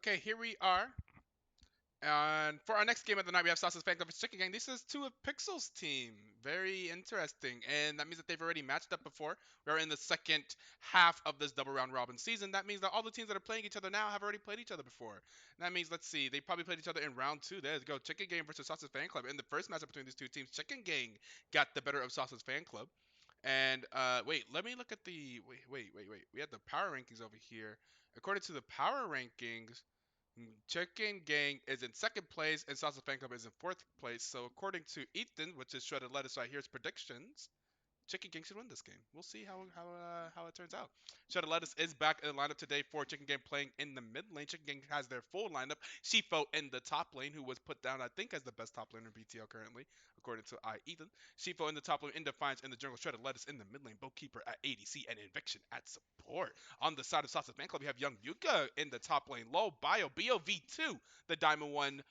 Okay, here we are. And for our next game of the night, we have Sauce's Fan Club vs. Chicken Gang. This is two of Pixel's team. Very interesting. And that means that they've already matched up before. We're in the second half of this double round robin season. That means that all the teams that are playing each other now have already played each other before. And that means, let's see, they probably played each other in round two. There you go. Chicken Gang versus Sauce's Fan Club. In the first matchup between these two teams, Chicken Gang got the better of Sauce's Fan Club. And wait, let me look at the wait. We have the power rankings over here. According to the power rankings, Chicken Gang is in second place and Salsa Fan Club is in fourth place. So according to Ethan, which is Shredded Lettuce right here's predictions, Chicken Gang should win this game. We'll see how it turns out. Shredded Lettuce is back in the lineup today for Chicken Gang playing in the mid lane. Chicken Gang has their full lineup. Shifo in the top lane, who was put down, I think, as the best top laner in BTL currently, according to Ethan. Shifo in the top lane, in Defiance in the jungle, Shredded Lettuce in the mid lane, Boatkeeper at ADC, and Inviction at support. On the side of Salsa Fan Club, we have Young Yuka in the top lane, low bio, BOV2, the Diamond 1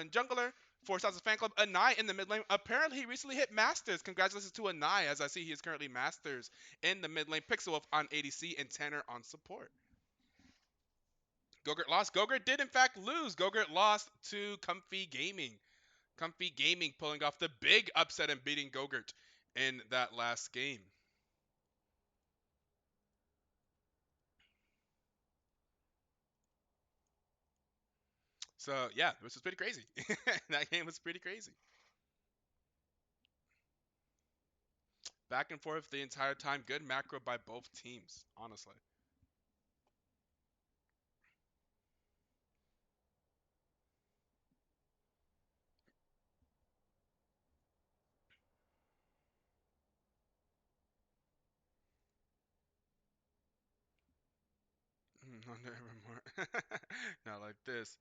jungler for Salsa's fan club. Anai in the mid lane. Apparently, he recently hit Masters. Congratulations to Anai, as I see he is currently Masters in the mid lane. Pixelwolf on ADC and Tanner on support. Gogurt lost. Gogurt did, in fact, lose. Gogurt lost to Comfy Gaming. Comfy Gaming pulling off the big upset and beating Gogurt in that last game. So, yeah, this was pretty crazy. That game was pretty crazy. Back and forth the entire time. Good macro by both teams, honestly. No, never more. Not like this.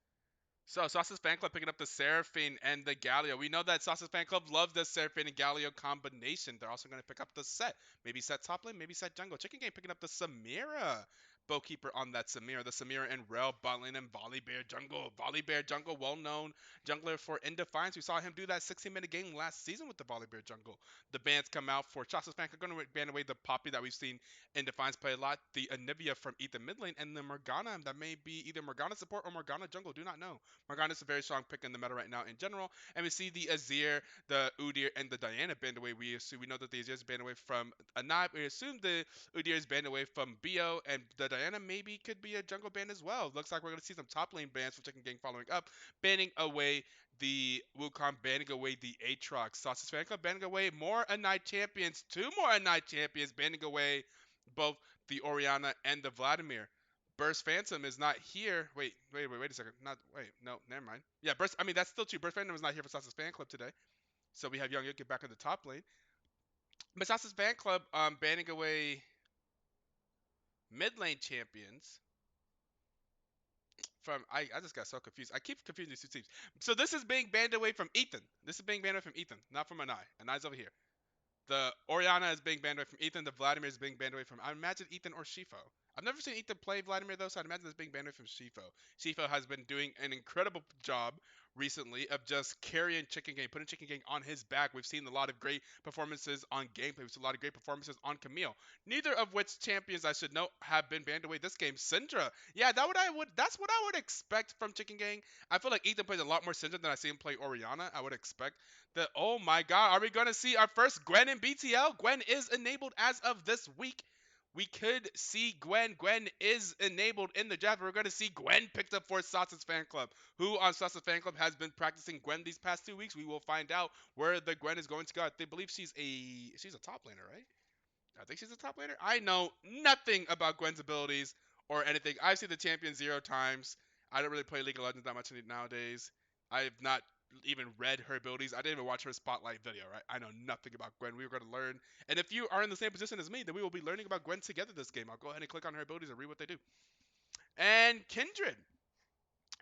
So, Sauce's fan club picking up the Seraphine and the Galio. We know that Sauce's fan club loves the Seraphine and Galio combination. They're also going to pick up the set. Maybe set top lane, maybe set jungle. Chicken Game picking up the Samira. Bowkeeper on that Samira. The Samira and Rel, bot lane, and Volley Bear jungle. Volley Bear jungle, well known jungler for Indefiance. We saw him do that 16-minute game last season with the Volley Bear jungle. The bans come out for Sauce's fan club. Going to ban away the Poppy that we've seen Indefiance play a lot. The Anivia from Ethan mid lane, and the Morgana that may be either Morgana support or Morgana jungle. Do not know. Morgana's a very strong pick in the meta right now in general. And we see the Azir, the Udyr, and the Diana banned away. We know that the Azir is banned away from Anab. We assume the Udyr is banned away from Bio, and the Diana maybe could be a jungle ban as well. Looks like we're going to see some top lane bans for Chicken Gang following up, banning away the Wukong, banning away the Aatrox. Sausage Fan Club banning away more Anite champions, two more Anite champions, banning away both the Oriana and the Vladimir. Burst Phantom is not here. Wait a second. Not wait, no, never mind. Yeah, Burst. I mean, that's still true. Burst Phantom is not here for Sasa's fan club today. So we have Young Yuki back in the top lane. But Sasa's fan club banning away mid lane champions from I just got so confused. I keep confusing these two teams. So this is being banned away from Ethan. This is being banned away from Ethan, not from Anai. Anai's over here. The Oriana is being banned away from Ethan. The Vladimir is being banned away from, I imagine, Ethan or Shifo. I've never seen Ethan play Vladimir though, so I'd imagine it's being banned away from Shifo. Shifo has been doing an incredible job recently of just carrying Chicken Gang, putting Chicken Gang on his back. We've seen a lot of great performances on gameplay. We've seen a lot of great performances on Camille. Neither of which champions I should note have been banned away this game. Syndra, yeah, that's what I would expect from Chicken Gang. I feel like Ethan plays a lot more Syndra than I see him play Oriana. I would expect that. Oh my God, are we gonna see our first Gwen in BTL? Gwen is enabled as of this week. We could see Gwen. Gwen is enabled in the draft. We're going to see Gwen picked up for Sasa's fan club. Who on Sasa's fan club has been practicing Gwen these past 2 weeks? We will find out where the Gwen is going to go. They believe she's a top laner, right? I think she's a top laner. I know nothing about Gwen's abilities or anything. I've seen the champion 0 times. I don't really play League of Legends that much nowadays. I have not even read her abilities. I didn't even watch her spotlight video, right? I know nothing about Gwen. We were going to learn. And if you are in the same position as me, then we will be learning about Gwen together this game. I'll go ahead and click on her abilities and read what they do. And Kindred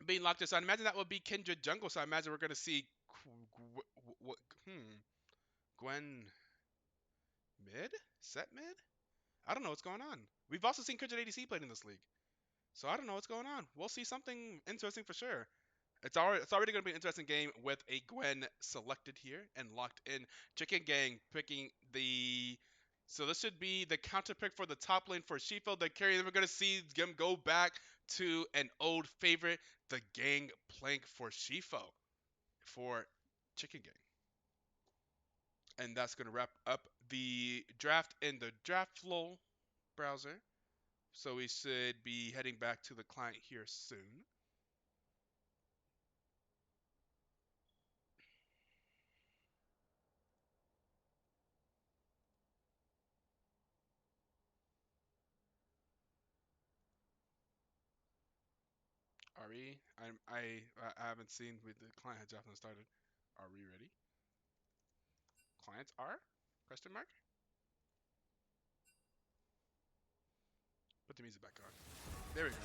being locked aside. Imagine that would be Kindred jungle. So I imagine we're going to see Gwen mid? Set mid? I don't know what's going on. We've also seen Kindred ADC played in this league. So I don't know what's going on. We'll see something interesting for sure. It's already going to be an interesting game with a Gwen selected here and locked in. Chicken Gang picking the So this should be the counter pick for the top lane for Shifo. The carry we're gonna see him go back to an old favorite, the Gangplank for Shifo for Chicken Gang. And that's gonna wrap up the draft in the draft flow browser. So we should be heading back to the client here soon. Are we? I haven't seen with the client has definitely started. Are we ready? Clients are? Question mark? Put the music back on. There we go.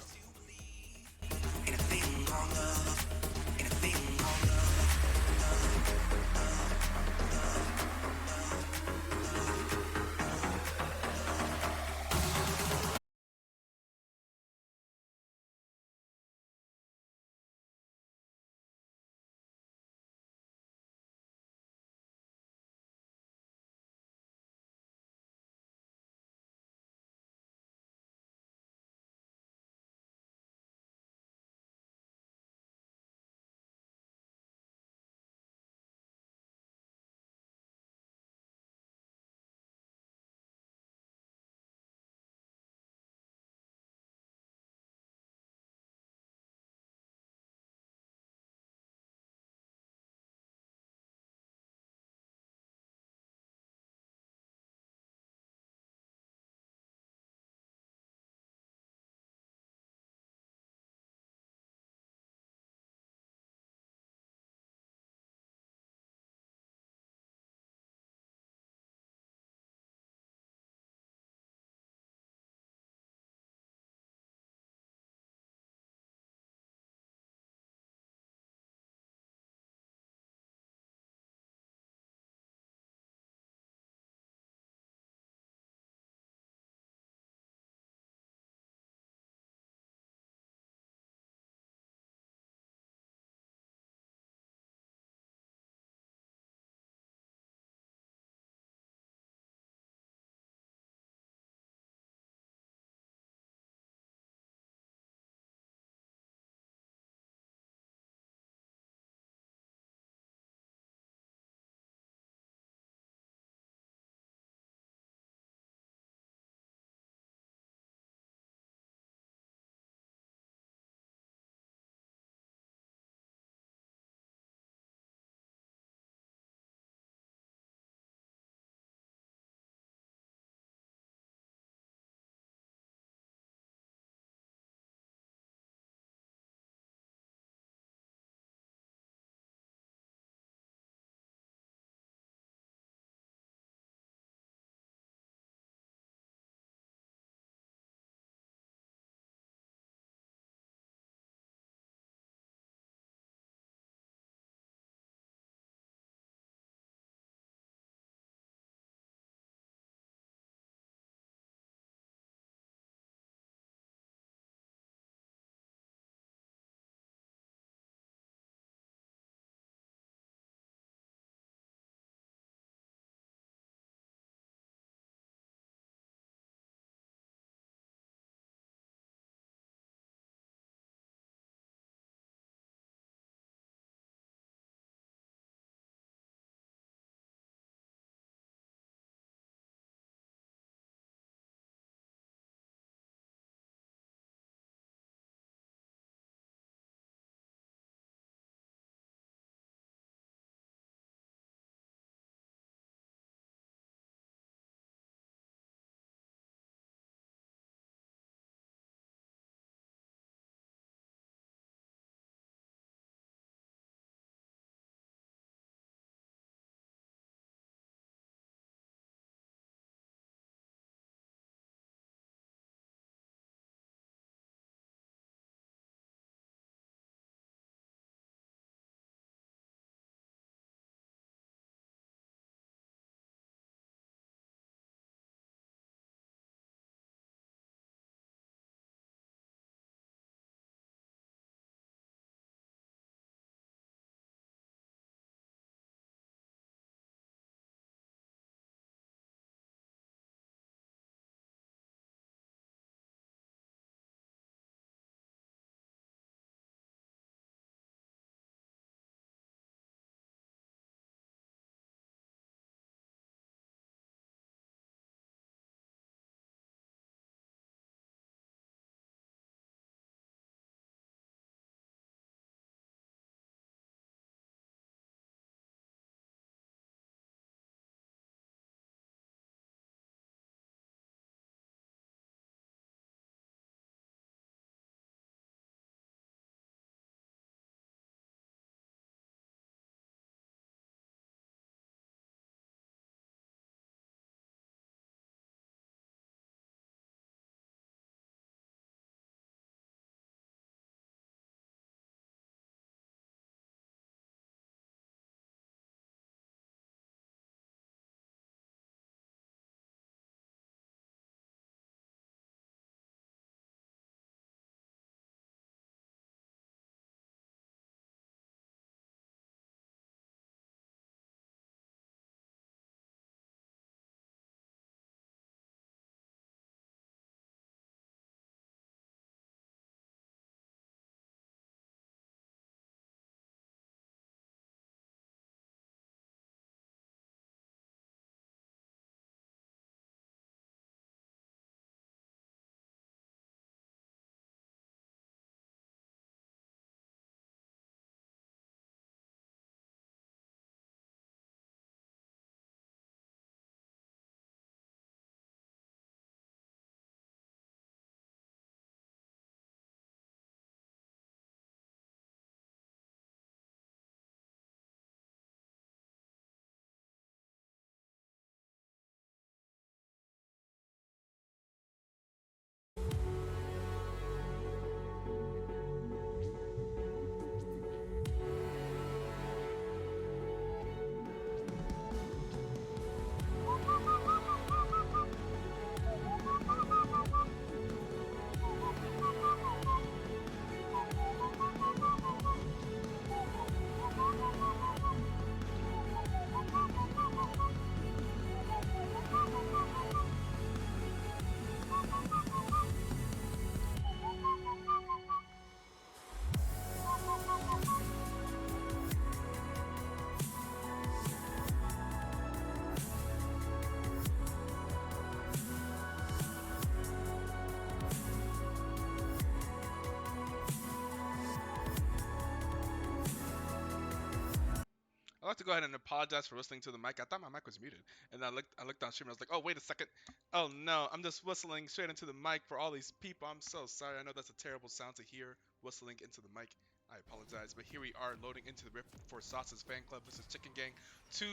I'd like to go ahead and apologize for whistling to the mic. I thought my mic was muted, and I looked on stream. I was like, oh wait a second. Oh no, I'm just whistling straight into the mic for all these people. I'm so sorry. I know that's a terrible sound to hear whistling into the mic. I apologize, but here we are loading into the Rift for Sauce's fan club. This is Chicken Gang. Two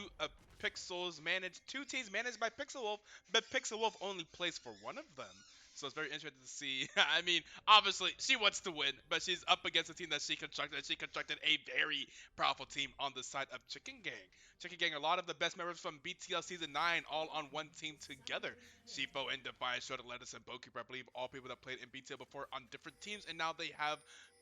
teams managed by Pixel Wolf, but Pixel Wolf only plays for one of them. So it's very interesting to see. I mean, obviously she wants to win, but she's up against a team that she constructed. She constructed a very powerful team on the side of Chicken Gang. Chicken Gang, a lot of the best members from BTL Season 9 all on one team together. Shifo and Defiance, Shredded Lettuce, and Bokeeper, I believe all people that played in BTL before on different teams, and now they have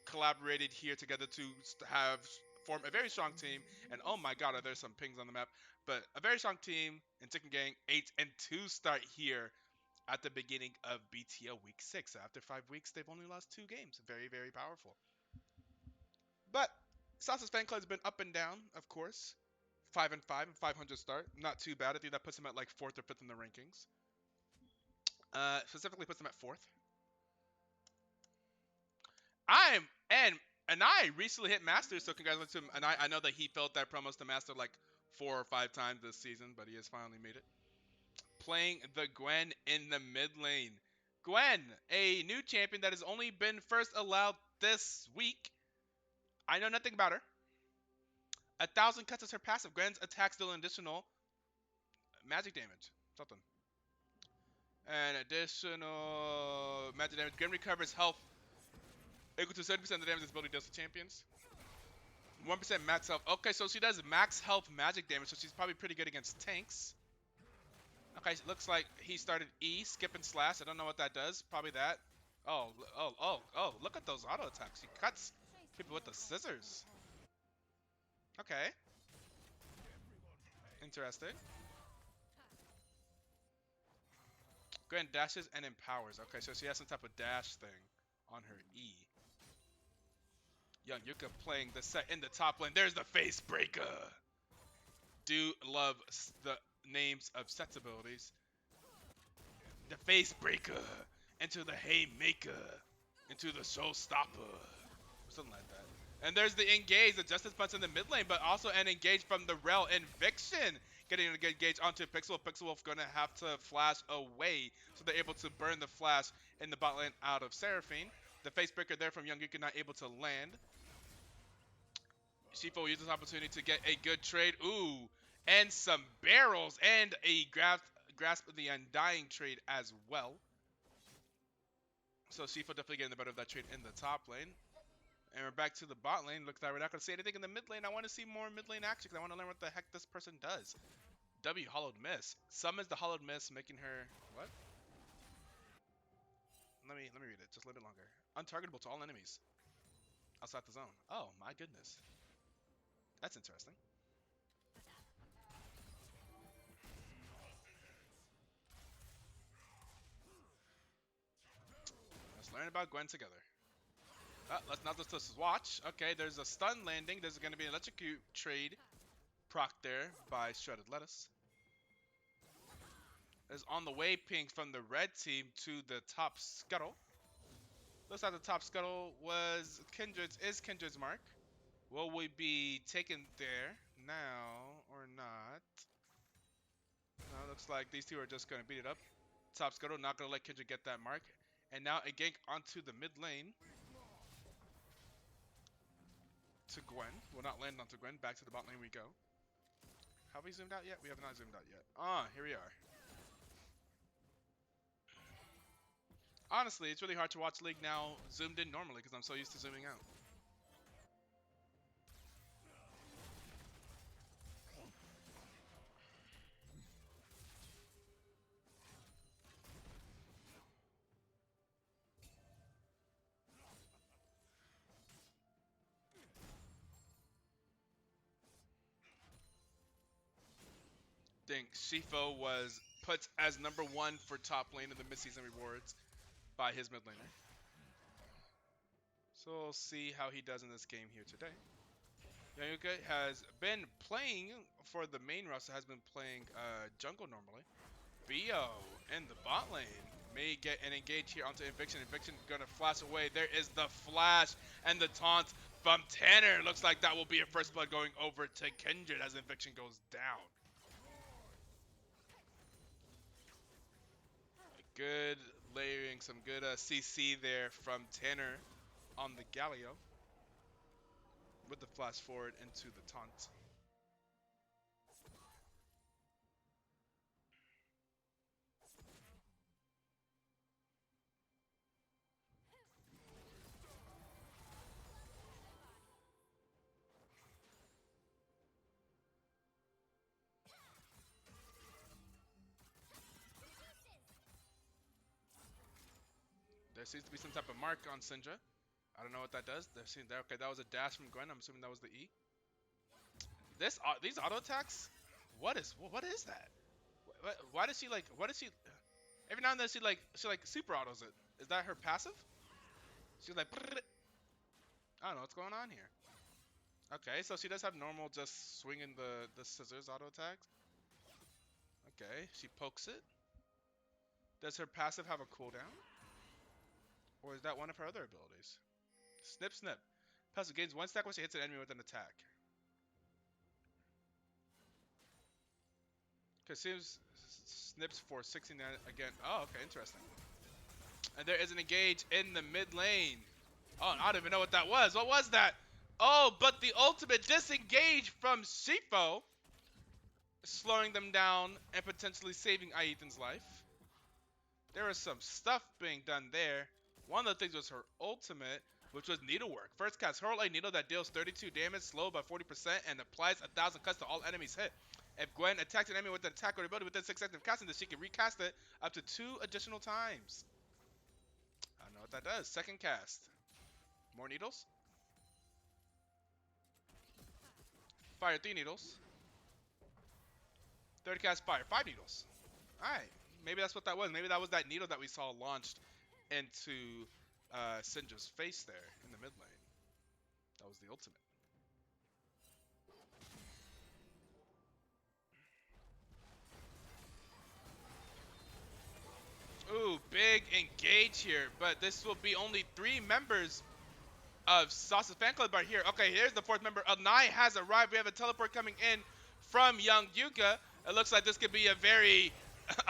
collaborated here together to have form a very strong team. And oh my god, are there some pings on the map? But a very strong team in Chicken Gang, 8-2 start here at the beginning of BTL Week 6. After 5 weeks, they've only lost 2 games. Very, very powerful. But Sauce's fan club has been up and down, of course. 5-5 and 500 start. Not too bad. I think that puts him at like 4th or 5th in the rankings. Specifically puts him at 4th. And I recently hit Master, so congratulations to him. And I know that he felt that promos to Master like 4 or 5 times this season, but he has finally made it. Playing the Gwen in the mid lane. Gwen, a new champion that has only been first allowed this week. I know nothing about her. 1,000 cuts is her passive. Gwen's attacks deal an additional magic damage. Something. And additional magic damage. Gwen recovers health equal to 70% of the damage this ability does to champions. 1% max health. Okay, so she does max health magic damage, so she's probably pretty good against tanks. Okay, so looks like he started E, skip and slash. I don't know what that does. Probably that. Oh, look at those auto attacks. He cuts people with the scissors. Okay. Interesting. Gwen dashes and empowers. Okay, so she has some type of dash thing on her E. Young Yuka playing the set in the top lane. There's the face breaker. Do love the names of sets abilities. The face breaker. Into the haymaker. Into the showstopper. Something like that. And there's the engage, the Justice Punch in the mid lane, but also an engage from the Rel and Vixen. Getting a good engage onto Pixel. Pixel Wolf gonna have to flash away, so they're able to burn the flash in the bot lane out of Seraphine. The face breaker there from Young Yuka not able to land. Shifo uses this opportunity to get a good trade. Ooh, and some barrels and a grasp of the Undying trade as well. So Shifo definitely getting the better of that trade in the top lane. And we're back to the bot lane. Looks like we're not going to see anything in the mid lane. I want to see more mid lane action because I want to learn what the heck this person does. W Hollowed Miss. Summons the Hollowed Miss, making her... What? Let me read it. Just a little bit longer. Untargetable to all enemies outside the zone. Oh, my goodness. That's interesting. Let's learn about Gwen together. Let's not just watch. Okay, there's a stun landing. There's going to be an electrocute trade proc there by Shredded Lettuce. There's on the way ping from the red team to the top scuttle. Looks like the top scuttle was Kindred's mark. Will we be taken there now or not? No, looks like these two are just going to beat it up. Top scuttle not going to let Kindred get that mark. And now a gank onto the mid lane. To Gwen. Will not land onto Gwen. Back to the bot lane we go. Have we zoomed out yet? We have not zoomed out yet. Here we are. Honestly, it's really hard to watch League now zoomed in normally because I'm so used to zooming out. I think Shifo was put as number 1 for top lane in the mid-season rewards by his mid laner. So we'll see how he does in this game here today. Yayuka has been playing for the main roster, has been playing jungle normally. Bio in the bot lane may get an engage here onto Eviction. Eviction gonna flash away. There is the flash and the taunt from Tanner. Looks like that will be a first blood going over to Kindred as Eviction goes down. Good layering, some good CC there from Tanner on the Galio with the flash forward into the taunt. There seems to be some type of mark on Syndra. I don't know what that does. Okay, that was a dash from Gwen. I'm assuming that was the E. These auto attacks. What is that? Why does she like? What does she? Every now and then she like super autos it. Is that her passive? She's like. I don't know what's going on here. Okay, so she does have normal just swinging the scissors auto attacks. Okay, she pokes it. Does her passive have a cooldown? Or is that one of her other abilities? Snip, snip. Passive gains 1 stack when she hits an enemy with an attack. Because seems snips for 69 again. Oh, okay, interesting. And there is an engage in the mid lane. Oh, I don't even know what that was. What was that? Oh, but the ultimate disengage from Shifo, slowing them down and potentially saving Aethan's life. There was some stuff being done there. One of the things was her ultimate, which was needlework. First cast Hurl a needle that deals 32 damage, slow by 40%, and applies 1,000 cuts to all enemies hit. If Gwen attacks an enemy with an attack or ability within 6 seconds of casting this, she can recast it up to 2 additional times. I don't know what that does. Second cast. More needles. Fire 3 needles. Third cast fire 5 needles. Alright. Maybe that's what that was. Maybe that was that needle that we saw launched into Syndra's face there in the mid lane. That was the ultimate. Ooh, big engage here, but this will be only 3 members of Sauce's fan club are here. Okay, here's the 4th member. Nai has arrived. We have a teleport coming in from Young Yuka. It looks like this could be a very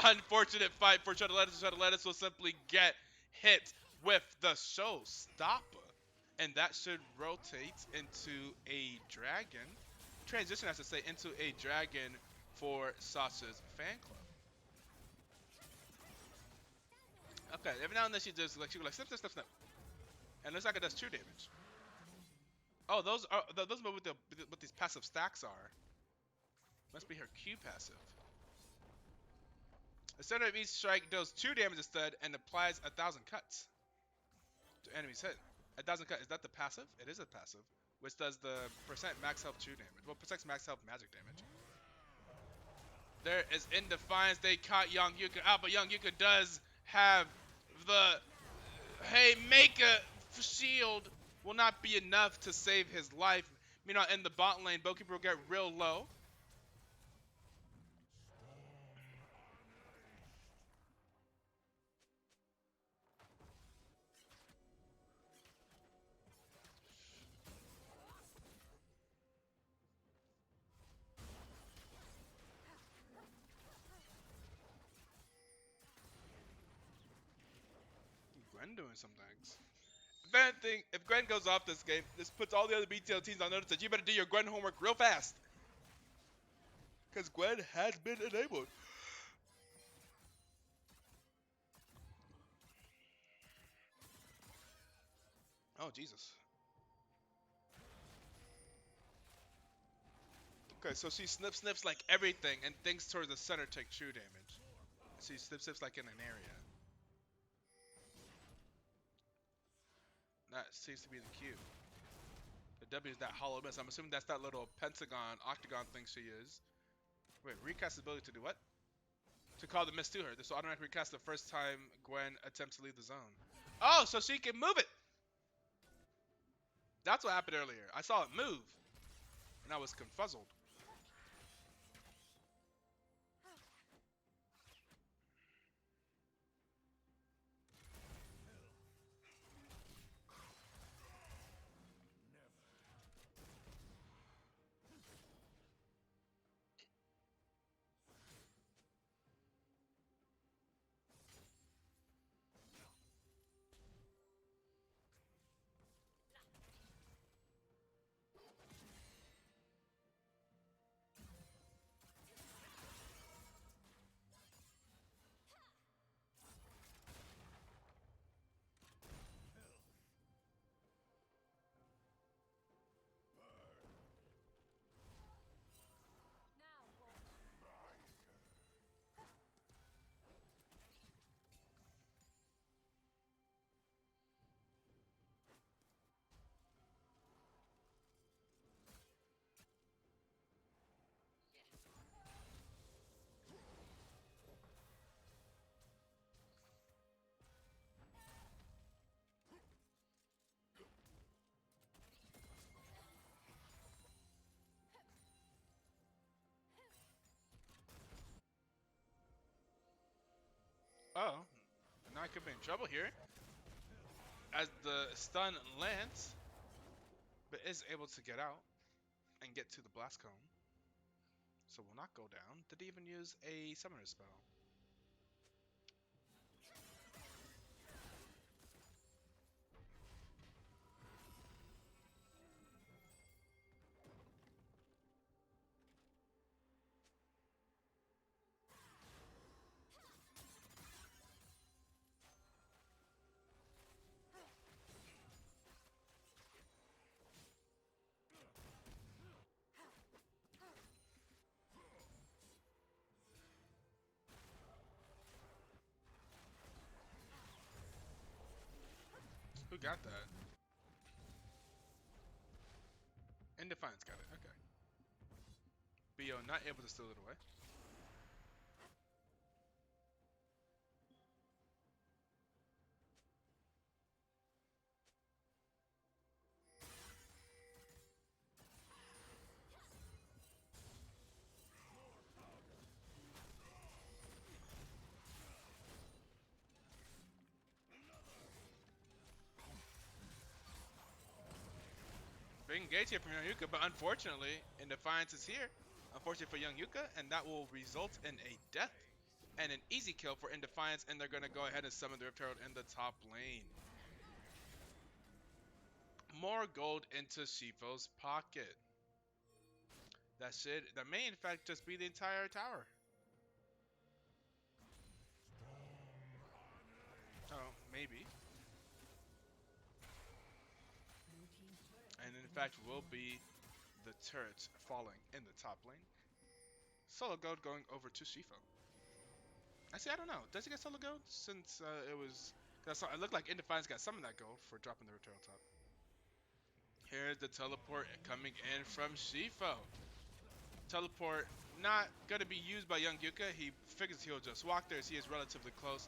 unfortunate fight for Shutterlettuce. Shutterlettuce will simply get hit with the showstopper. And that should rotate into a dragon. Transition, I should say, into a dragon for Sasha's fan club. Okay, every now and then she just like snip, snip, snip, snip, and looks like it does true damage. Oh, those what these passive stacks are. Must be her Q passive. The center of each strike deals 2 damage instead and applies 1,000 cuts to enemies hit. 1,000 cuts, is that the passive? It is a passive, which does the percent max health true damage. Well, protects max health magic damage. There is in Defiance. They caught Young Yuka out, but Young Yuka does have the Haymaker shield. Will not be enough to save his life. Meanwhile, in the bot lane, Bokeeper will get real low. Gwen doing some things. If Gwen goes off this game, this puts all the other BTL teams on notice that you better do your Gwen homework real fast. Because Gwen has been enabled. Oh, Jesus. Okay, so she snips like everything and thinks towards the center take true damage. She snips like in an area. That seems to be the Q. The W is that hollow miss. I'm assuming that's that little pentagon, octagon thing she is. Wait, recast ability to do what? To call the miss to her. This will automatically recast the first time Gwen attempts to leave the zone. Oh, so she can move it! That's what happened earlier. I saw it move. And I was confuzzled. Uh-oh. Now I could be in trouble here. As the stun lands, but is able to get out and get to the blast cone. So will not go down. Did he even use a summoner spell? Who got that? And Defiance got it. Okay. BO not able to steal it away. Big engage here from Young Yuka, but unfortunately, in Defiance is here. Unfortunately for Young Yuka, and that will result in a death and an easy kill for Indefiance, and they're going to go ahead and summon the Rift Herald in the top lane. More gold into Shifo's pocket. That may in fact just be the entire tower. Oh, maybe. And in fact will be the turret falling in the top lane. Solo gold going over to Shifo. Actually, I don't know. Does he get solo gold? Since it was... it looked like Indefiance got some of that gold for dropping the return top. Here's the teleport coming in from Shifo. Teleport not going to be used by Young Yuka. He figures he'll just walk there as he is relatively close.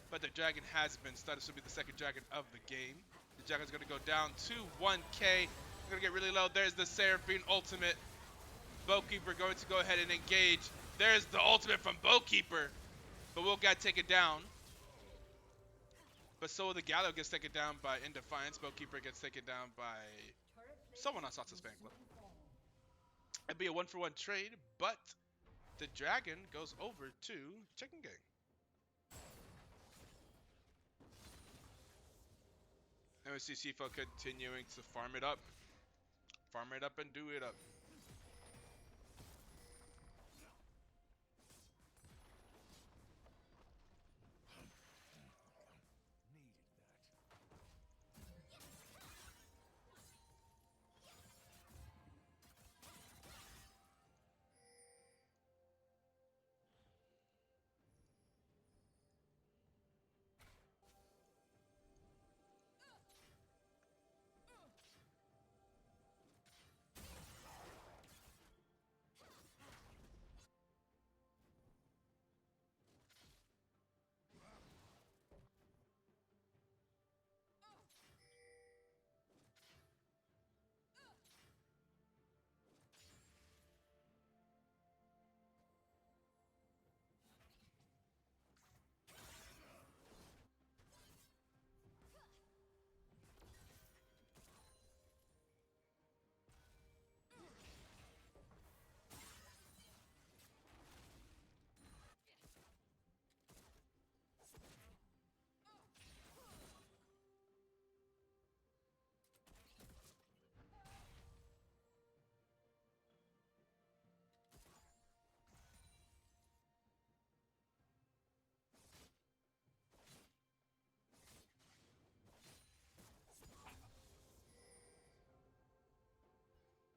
But the dragon has been stunned. This will be the second dragon of the game. The dragon's going to go down to 1k. They're going to get really low. There's the Seraphine ultimate. Bowkeeper going to go ahead and engage. There's the ultimate from Bowkeeper. But Will got taken down. But so the Gallo gets taken down by Indefiance. Bowkeeper gets taken down by someone on Satsu's fan club. It'd be a 1-for-1 trade, but the dragon goes over to Chicken Gang. And we see Shifo continuing to farm it up. Farm it up and do it up.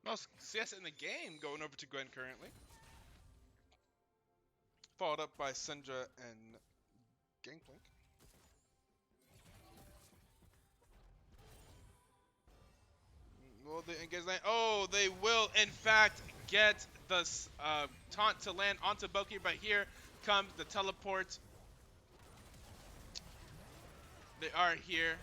Most CS in the game going over to Gwen currently. Followed up by Syndra and Gangplank. Will they engage lane? Oh, they will in fact get the taunt to land onto Boki, but here comes the teleport. They are here.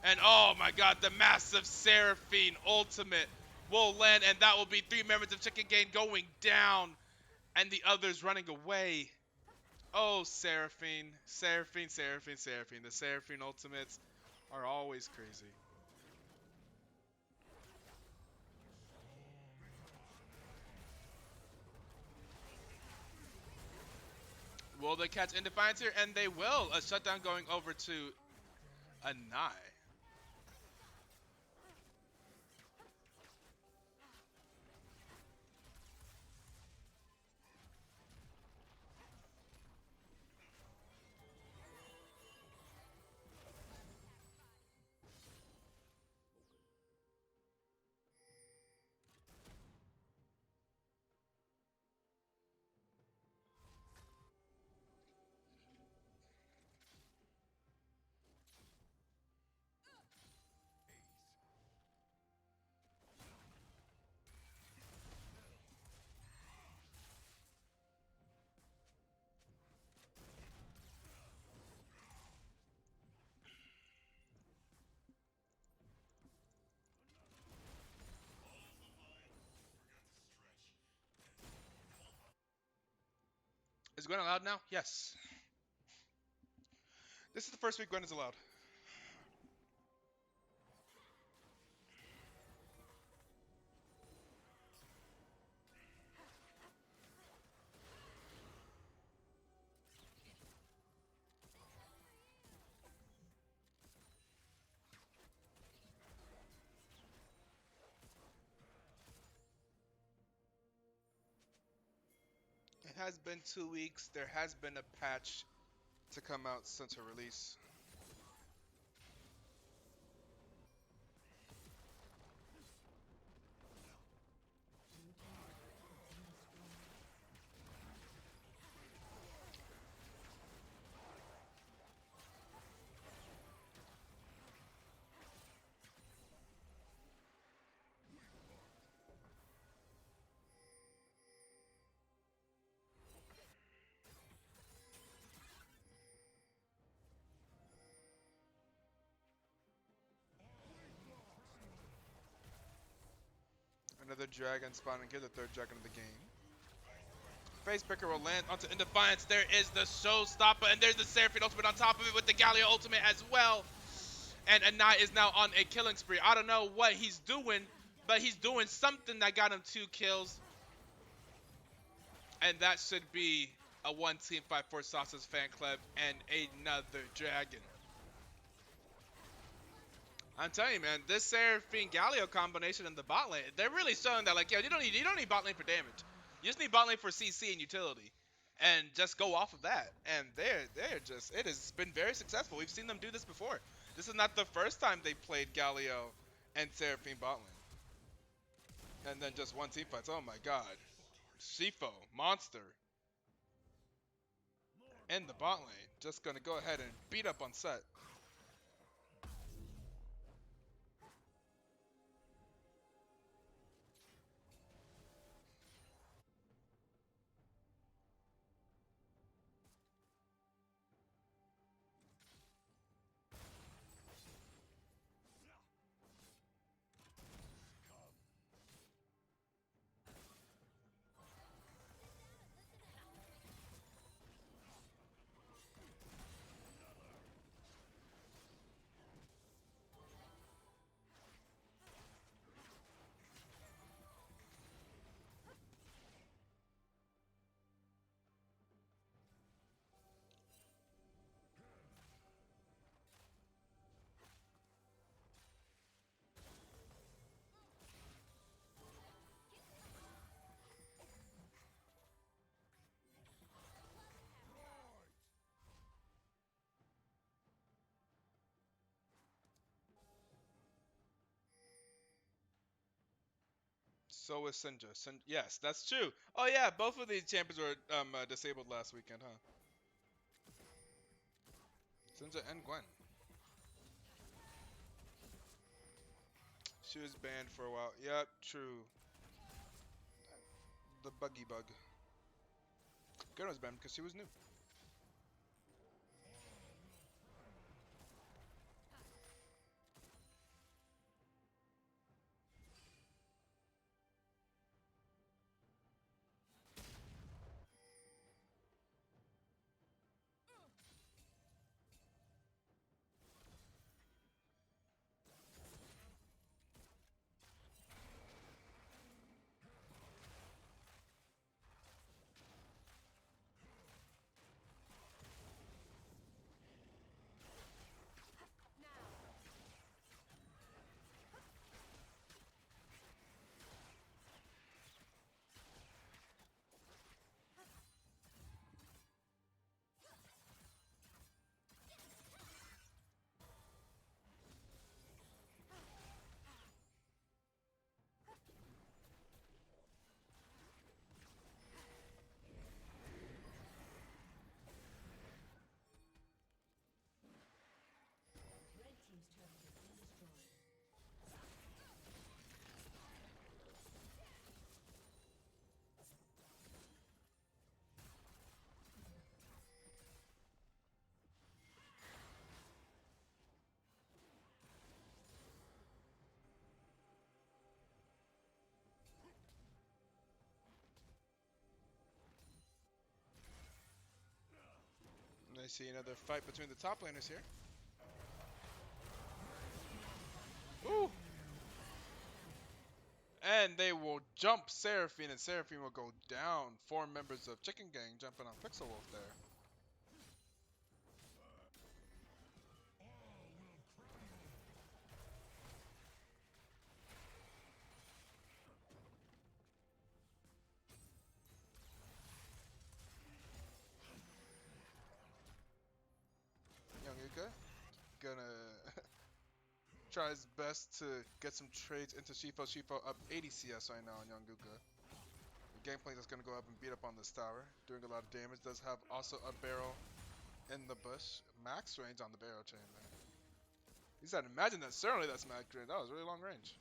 And oh my god, the massive Seraphine ultimate will land, and that will be 3 members of Chicken Gang going down, and the others running away. Oh, Seraphine. Seraphine, Seraphine, Seraphine. The Seraphine ultimates are always crazy. Will they catch in Defiance here? And they will. A shutdown going over to a Nye. Is Gwen allowed now? Yes. This is the first week Gwen is allowed. It has been 2 weeks. There has been a patch to come out since her release. Another dragon spawning here, the third dragon of the game. Facebreaker will land onto In Defiance. There is the showstopper, and there's the Seraphine ultimate on top of it with the Galio ultimate as well. And Anai is now on a killing spree. I don't know what he's doing, but he's doing something that got him 2 kills. And that should be a one team fight for Sasa's fan club and another dragon. I'm telling you, man, this Seraphine Galio combination in the bot lane, they're really showing that, like, yo, you don't need bot lane for damage. You just need bot lane for CC and utility, and just go off of that. And it has been very successful. We've seen them do this before. This is not the first time they played Galio and Seraphine bot lane, and then just one team fights. Oh my God, Shifo, monster, in the bot lane, just gonna go ahead and beat up on Set. So is Sinja. Yes, that's true. Oh yeah, both of these champions were disabled last weekend, huh? Sinja and Gwen. She was banned for a while. Yep, true. The buggy bug. Gwen was banned because she was new. I see another fight between the top laners here. Ooh! And they will jump Seraphine, and Seraphine will go down. 4 members of Chicken Gang jumping on Pixel Wolf there. Young Yuka gonna try his best to get some trades into Shifo. Shifo up 80 CS right now on Young Yuka. The gameplay that's gonna go up and beat up on this tower, doing a lot of damage. Does have also a barrel in the bush. Max range on the barrel chain there. He said, imagine that. Certainly that's max range. That was really long range.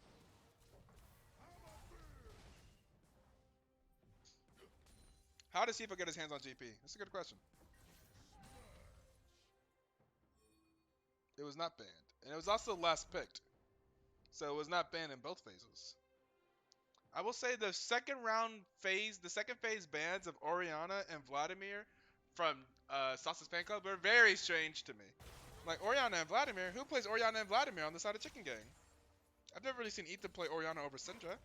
How does Shifo get his hands on GP? That's a good question. It was not banned. And it was also last picked. So it was not banned in both phases. I will say the second phase bans of Orianna and Vladimir from Sausage Fan Club were very strange to me. Like Orianna and Vladimir, who plays Orianna and Vladimir on the side of Chicken Gang? I've never really seen Ethan play Orianna over Syndra.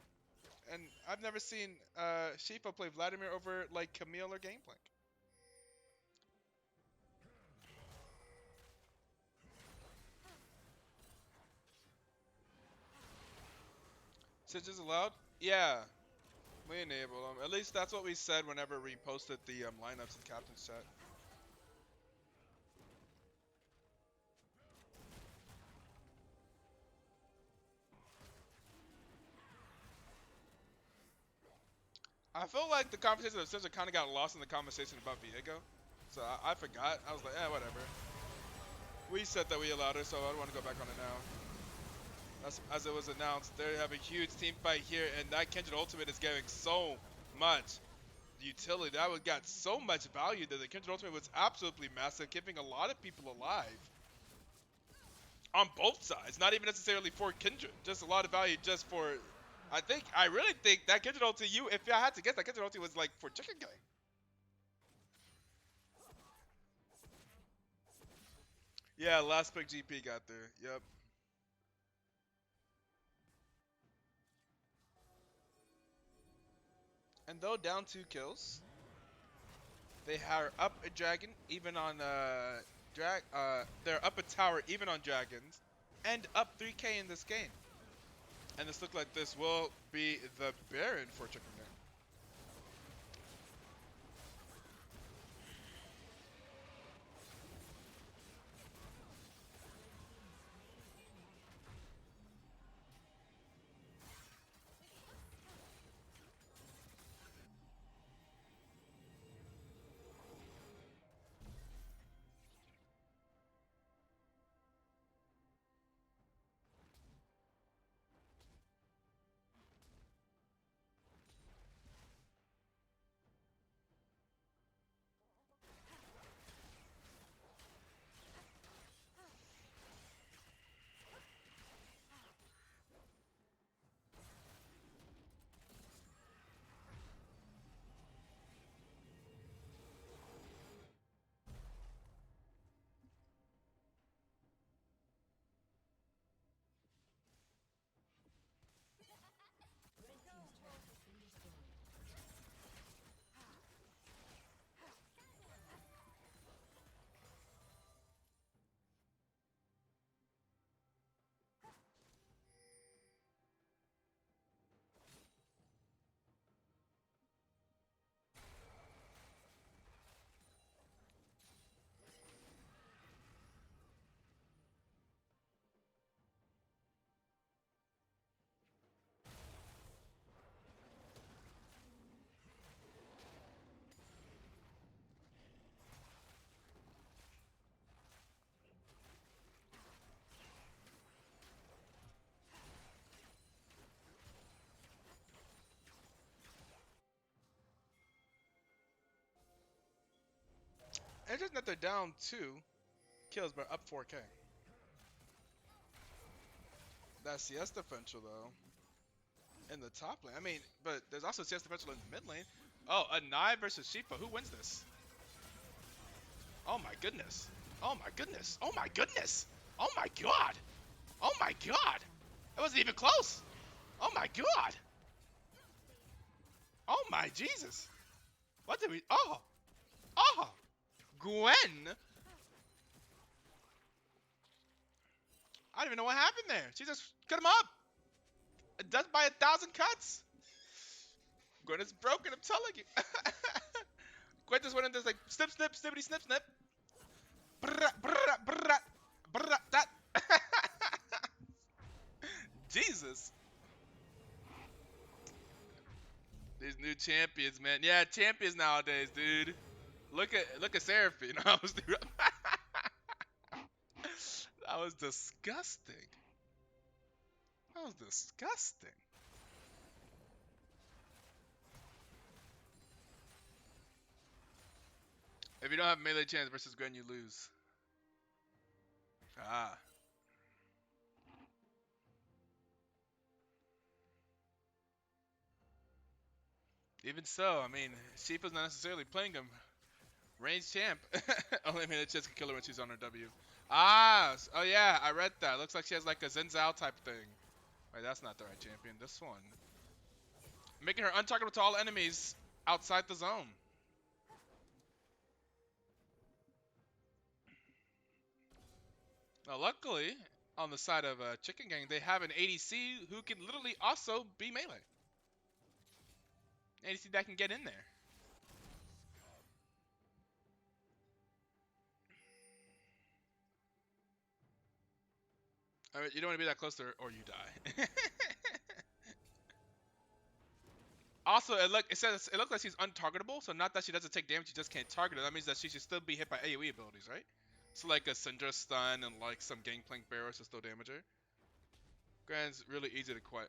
And I've never seen Shifa play Vladimir over like Camille or Gangplank. Syndra's allowed? Yeah. We enable them. At least that's what we said whenever we posted the lineups in Captain's chat. I feel like the conversation of Syndra kind of got lost in the conversation about Viego. So I forgot. I was like, whatever. We said that we allowed her, so I don't want to go back on it now. As it was announced, they have a huge team fight here, and that Kindred Ultimate is giving so much utility. That got so much value that the Kindred Ultimate was absolutely massive, keeping a lot of people alive. On both sides, not even necessarily for Kindred, just a lot of value just for... I really think that Kindred ulti, if I had to guess, that Kindred ulti was like for Chicken Gang. Yeah, last pick GP got there. Yep. And though down 2 kills, they are up a dragon even on they're up a tower even on dragons, and up 3k in this game. And this looks like this will be the Baron for Chicken Gang. And just that they're down 2 kills, but up 4k. That CS differential though, in the top lane. I mean, but there's also CS differential in the mid lane. Oh, a Nai versus Shifa. Who wins this? Oh my goodness. Oh my goodness. Oh my goodness. Oh my god. Oh my god. It wasn't even close. Oh my god. Oh my Jesus. What did we? Oh. Oh. Gwen. I don't even know what happened there. She just cut him up. Death by 1,000 cuts. Gwen is broken. I'm telling you. Gwen just went in there like snip, snip, snippity, snip, snip. Brrrah, brrrah, brrrah, brrrah, that. Jesus. These new champions, man. Yeah, champions nowadays, dude. Look at Seraphine. That was disgusting. That was disgusting. If you don't have melee chance versus Gwen, you lose. Ah. Even so, I mean, Shifa's not necessarily playing him. Range champ. Only melee chance can kill her when she's on her W. Ah. Oh yeah, I read that. Looks like she has like a Zenzao type thing. Wait, that's not the right champion. This one. Making her untargetable to all enemies outside the zone. Now, luckily, on the side of Chicken Gang, they have an ADC who can literally also be melee. ADC that can get in there. All right, you don't want to be that close to her, or you die. Also, it looks like she's untargetable, so not that she doesn't take damage, she just can't target it. That means that she should still be hit by AoE abilities, right? So like a Syndra stun and like some Gangplank barrels to still damage her. Grand's really easy to quite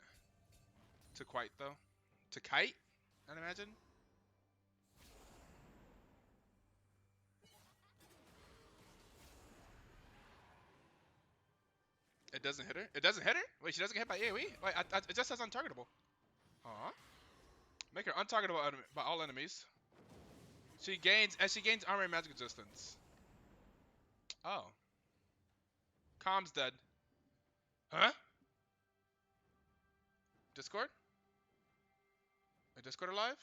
though. To kite, I'd imagine. It doesn't hit her. It doesn't hit her. Wait, she doesn't get hit by AoE. Wait, it just says untargetable. Huh? Make her untargetable by all enemies. She gains armor and magic resistance. Oh. Calm's dead. Huh? Discord? Is Discord alive?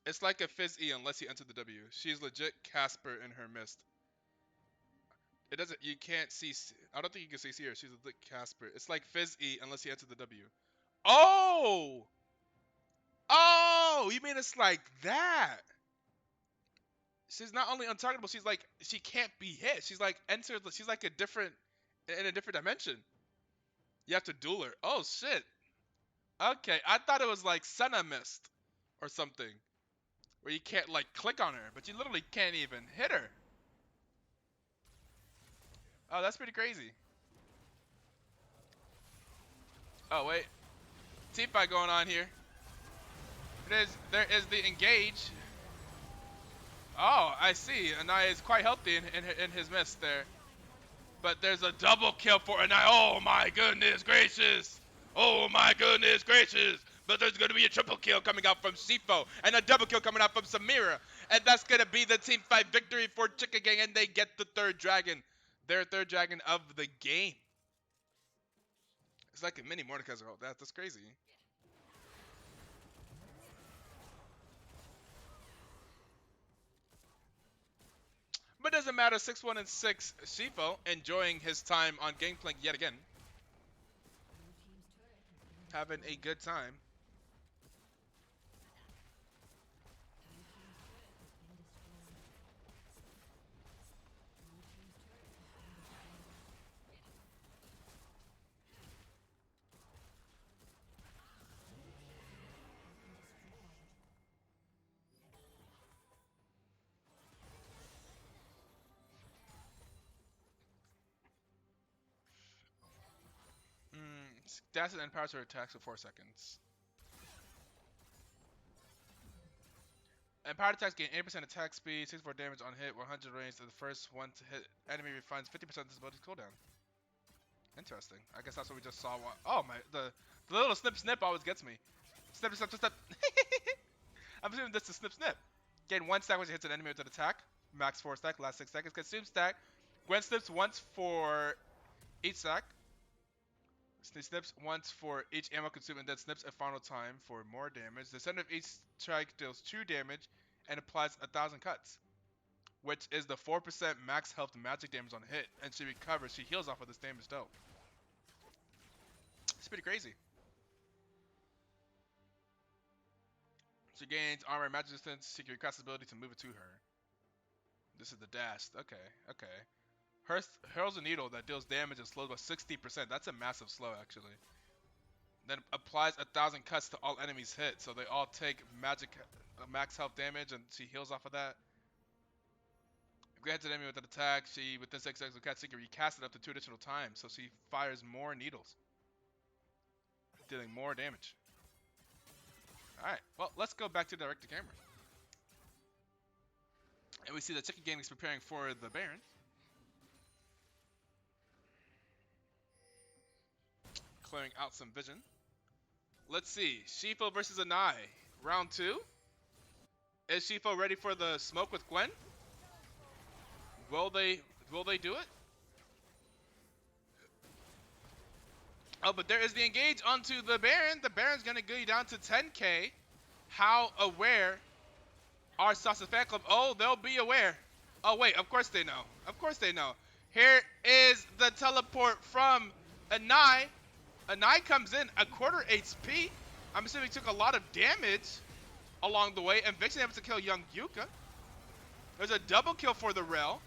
It's like a Fizz E unless you enter the W. She's legit Casper in her mist. It doesn't. You can't see. I don't think you can see her. She's legit Casper. It's like Fizz E unless you enter the W. Oh! Oh! You mean it's like that? She's not only untargetable. She's like she can't be hit. She's like entered. She's like a different in a different dimension. You have to duel her. Oh shit. Okay, I thought it was like Senna Mist or something, where you can't like click on her, but you literally can't even hit her. Oh, that's pretty crazy. Oh wait, team fight going on here. There is the engage. Oh, I see. Anaya is quite healthy in his mist there. But there's a double kill for Anaya. Oh my goodness gracious. Oh my goodness gracious. But there's going to be a triple kill coming out from Sifo and a double kill coming out from Samira. And that's going to be the team fight victory for Chicken Gang, and they get the third dragon. Their third dragon of the game. It's like a mini Mordekaiser. Oh, that's crazy. But it doesn't matter. 6-1 and 6. Sifo enjoying his time on Gangplank yet again. Having a good time. Dash and empowers her attacks for 4 seconds. Empowered attacks gain 80% attack speed, 64 damage on hit, 100 range. The first one to hit enemy refines 50% of this ability's cooldown. Interesting. I guess that's what we just saw. Oh my, the little snip snip always gets me. Snip snip snip snip. I'm assuming this is snip snip. Gain 1 stack when she hits an enemy with an attack. Max 4 stack, last 6 seconds. Consume stack. Gwen snips once for each stack. Snips once for each ammo consumed and then snips a final time for more damage. The center of each strike deals 2 damage and applies 1,000 cuts, which is the 4% max health magic damage on hit. And she recovers. She heals off of this damage though. It's pretty crazy. She gains armor and magic resistance. She can recast ability to move it to her. This is the dash. Okay. Hurls a needle that deals damage and slows by 60%. That's a massive slow, actually. Then applies 1,000 cuts to all enemies hit, so they all take magic max health damage, and she heals off of that. If granted enemy with an attack, she within 6 seconds of cast, she can recast it up to 2 additional times, so she fires more needles, dealing more damage. All right, well, let's go back to direct to camera, and we see that Chicken Gang is preparing for the Baron. Clearing out some vision. Let's see. Shifo versus Anai. Round 2. Is Shifo ready for the smoke with Gwen? Will they do it? Oh, but there is the engage onto the Baron. The Baron's gonna go you down to 10k. How aware are Sasa fan club? Oh, they'll be aware. Oh wait, of course they know. Of course they know. Here is the teleport from Anai. Anai comes in a quarter HP. I'm assuming he took a lot of damage along the way, and Vixen able to kill young Yuka. There's a double kill for the Rel.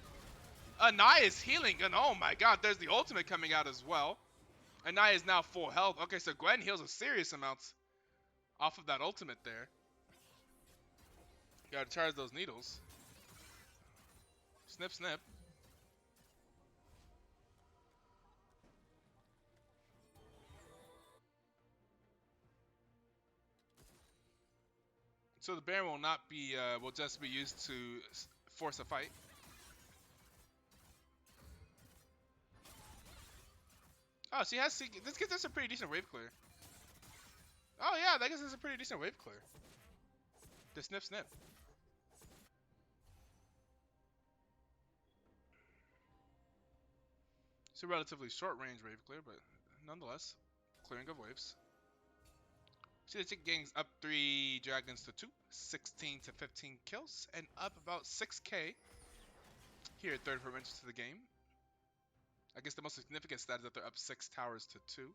Anai is healing, and oh my god, there's the ultimate coming out as well. Anai is now full health. Okay, so Gwen heals a serious amount off of that ultimate there. Gotta charge those needles. Snip, snip. So the Baron will not be, will just be used to force a fight. Oh, she has, this gives us a pretty decent wave clear. Oh yeah, that gives us a pretty decent wave clear. The snip snip. It's a relatively short range wave clear, but nonetheless, clearing of waves. See the Chicken Gang's up 3 dragons to 2, 16 to 15 kills, and up about 6k here at 34 minutes to the game. I guess the most significant stat is that they're up 6 towers to 2,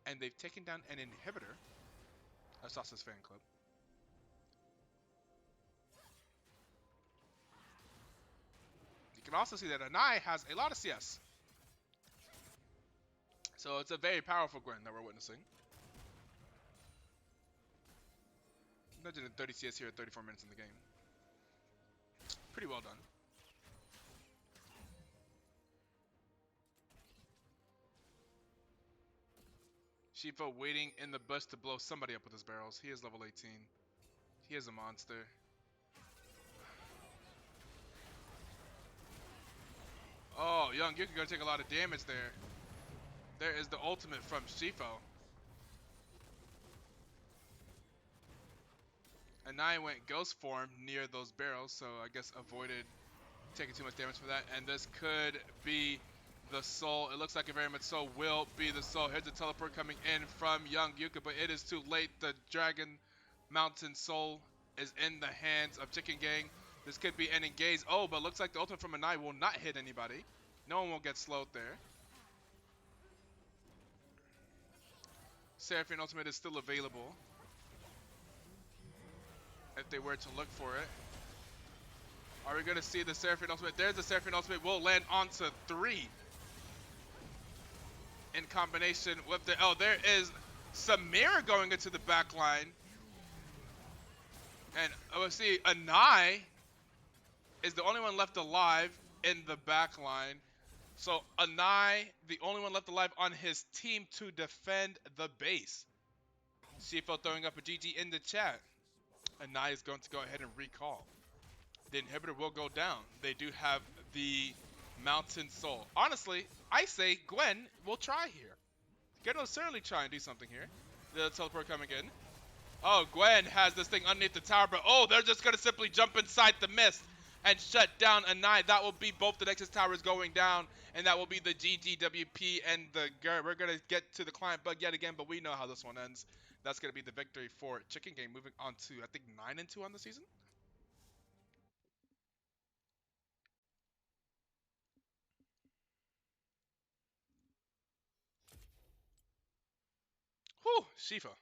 and they've taken down an inhibitor of Sasa's fan club. You can also see that Anai has a lot of CS. So it's a very powerful Gwen that we're witnessing. 130 CS here at 34 minutes in the game. Pretty well done. Shifo waiting in the bush to blow somebody up with his barrels. He is level 18. He is a monster. Oh, young Yuki gonna take a lot of damage there. There is the ultimate from Shifo. Anai went ghost form near those barrels, so I guess avoided taking too much damage for that. And this could be the soul. It looks like it very much so will be the soul. Here's the teleport coming in from young Yuka, but it is too late. The Dragon Mountain Soul is in the hands of Chicken Gang. This could be an engage. Oh, but looks like the ultimate from Anai will not hit anybody. No one will get slowed there. Seraphine ultimate is still available if they were to look for it. Are we going to see the Seraphine ultimate? There's the Seraphine ultimate. Will land onto 3 in combination with the... Oh, there is Samira going into the back line. And we'll see Anai is the only one left alive in the back line. So Anai, the only one left alive on his team to defend the base. Shifo throwing up a GG in the chat. Anai is going to go ahead and recall. The inhibitor will go down. They do have the Mountain Soul. Honestly, I say Gwen will try here. Gwen will certainly try and do something here. The teleport coming in. Oh, Gwen has this thing underneath the tower, but oh, they're just gonna simply jump inside the mist and shut down a 9. That will be both the Nexus towers going down, and that will be the GGWP and the GER. We're gonna get to the client bug yet again, but we know how this one ends. That's gonna be the victory for Chicken Game, moving on to I think 9-2 on the season. Whew, Shifa.